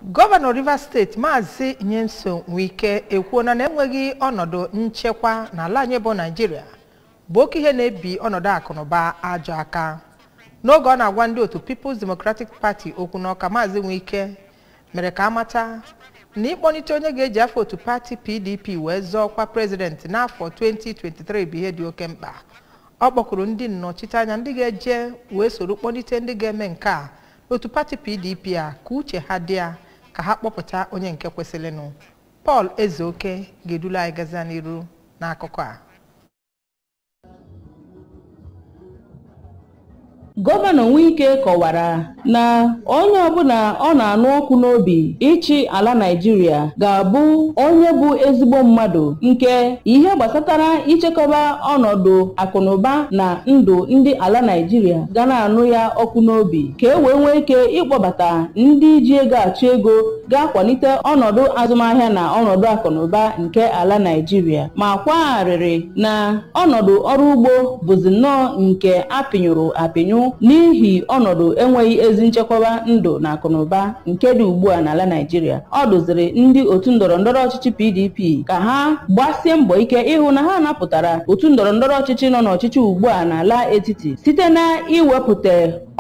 Govano Rivers State Maazị Nyenso Wike ekwuona na enweghị ọnọdụ nchekwa n'ala anyị bụ Nigeria bụ oke ihe na-ebi ọnọdụ akụnụba ajọ aka. N'oge ọ na-agwa ndị otu People's Democratic Party okwu n'Ọka, Maazị Wike mere ka amata na ịkpọnite onye ga-eji afọ otu pati PDP wee zọọ ọkwa president n'afọ 2023 bụ ihe dị oke mkpa. Ọ kpọkụrụ ndị nnọchiteanya ndị ga-eje wee soro kpọnite ndị ga-eme nke a otu pati PDP a ka uche ha dị ya ka ha kpọpụta onye nke kwesịrịnụ. Paul Ezeoke ga-edula anyị gaza n'iru n'akụkọ a. Govano Wike kọwara na onye ọbụla ọ na-anụ ọkụ n'obi ịchị ala Nigeria ga-abụ onye bụ ezigbo mmadụ nke ihe gbasatara ichekọba ọnọdụ akụnụba na ndụ ndị ala Nigeria ga na-anụ ya ọkụ n'obi ka e wee nwee ike ịkpọbata ndị ji ego achụ ego ga-akwalite ọnọdụ azụmahịa na ọnọdụ akụnụba nke ala Nigeria, ma kwagharịrị na ọnọdụ ọrụ ugbo bụzi nnọọ nke apịnyụrụ apịnyụ n'ihi ọnọdụ enweghị ezi nchekwaba ndụ na akụnụba nke dị ugbu a n'ala Nigeria. Ọ dụziri ndị otu ndọrọndọrọ ọchịchị PDP ka ha gbasie mbọ ike ịhụ na ha napụtara otu ndọrọndọrọ ọchịchị nọ n'ọchịchị ugbu a n'ala etiti site na iwepụta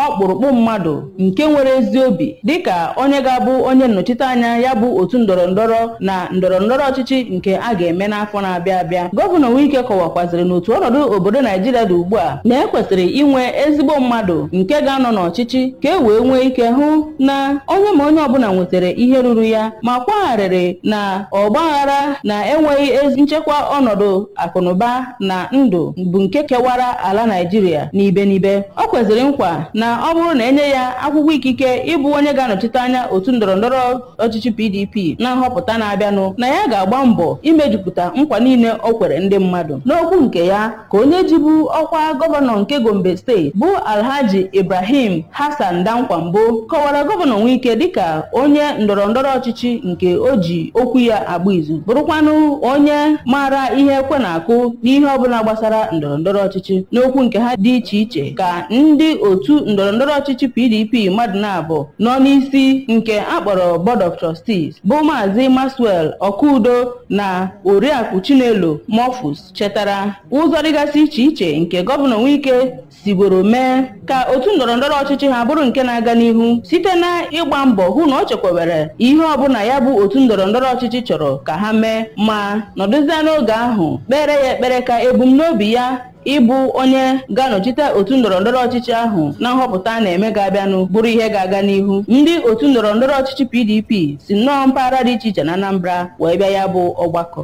ọkpụrụkpụ mmadụ nke nwere ezi obi dịka onye ga-abụ onye nnọchiteanya ya bụ otu ndọrọndọrọ na ndọrọndọrọ ọchịchị nke a ga-eme n'afọ na-abịa abịa. Gọvanọ Wike kọwakwaziri n'otu ọnọdụ obodo Nigeria dị ugbu a na ekwesịrị inwe ezigbo mmadụ nke ga-anọ n'ọchịchị ka e wee nwee ike hụ na onye ma onye ọbụla nwetara ihe ruru ya, ma kwagharịrị na ọgbaghara na enweghị ezi nchekwa ọnọdụ akụnụba na ndụ bụ nke kewara ala Nigeria n'ibe n'ibe. Ọ kweziri nkwa na ọ bụrụ na enye ya akwụkwọ ikike ịbụ onye ga-anọchite anya otu ndọrọndọrọ ọchịchị PDP na nhọpụta na-abịanụ, na ya ga-agba mbọ imejupụta nkwa niile o kwere ndị mmadụ. N'okwu nke ya ka onye jibu ọkwa gọvanọ nke Gombe steeti bụ Alhaji Ibrahim Hassan Dankwambo kọwara Gọvanọ Wike dịka onye ndọrọndọrọ ọchịchị nke o ji okwu ya agba izu, bụrụkwanụ onye maara ihe ekwe na-akụ n'ihe ọbụla gbasara ndọrọndọrọ ọchịchị. N'okwu nke ha dị iche iche ka ndị otu ndọrọndọrọ ọchịchị PDP mmadụ na-abụ nọ n'isi nke akpọrọ Board of Trustees bụ Maazị Maxwell Okudo na Oriakụ Chinelo Mofus chetara ụzọ dịgasị iche iche nke Gọvanọ Wike sigoro mee ka otu ndọrọndọrọ ọchịchị ha bụrụ nke na-aga n'ihu site na ịgba mbọ hụ na ọ chekwabere ihe ọbụla ya bụ otu ndọrọndọrọ ọchịchị chọrọ ka ha mee, ma nọdụzie n'oge ahụ kpere ya ekpere ka ebumnobi ya ịbụ onye ga-anọchite otu ndọrọndọrọ ọchịchị ahụ na nhọpụta na-eme ga-abịanụ bụrụ ihe ga-aga n'ihu. Ndị otu ndọrọndọrọ ọchịchị PDP si nnọọ mpaghara dị iche iche na Anambra wee bịa ya bụ ọgbakọ.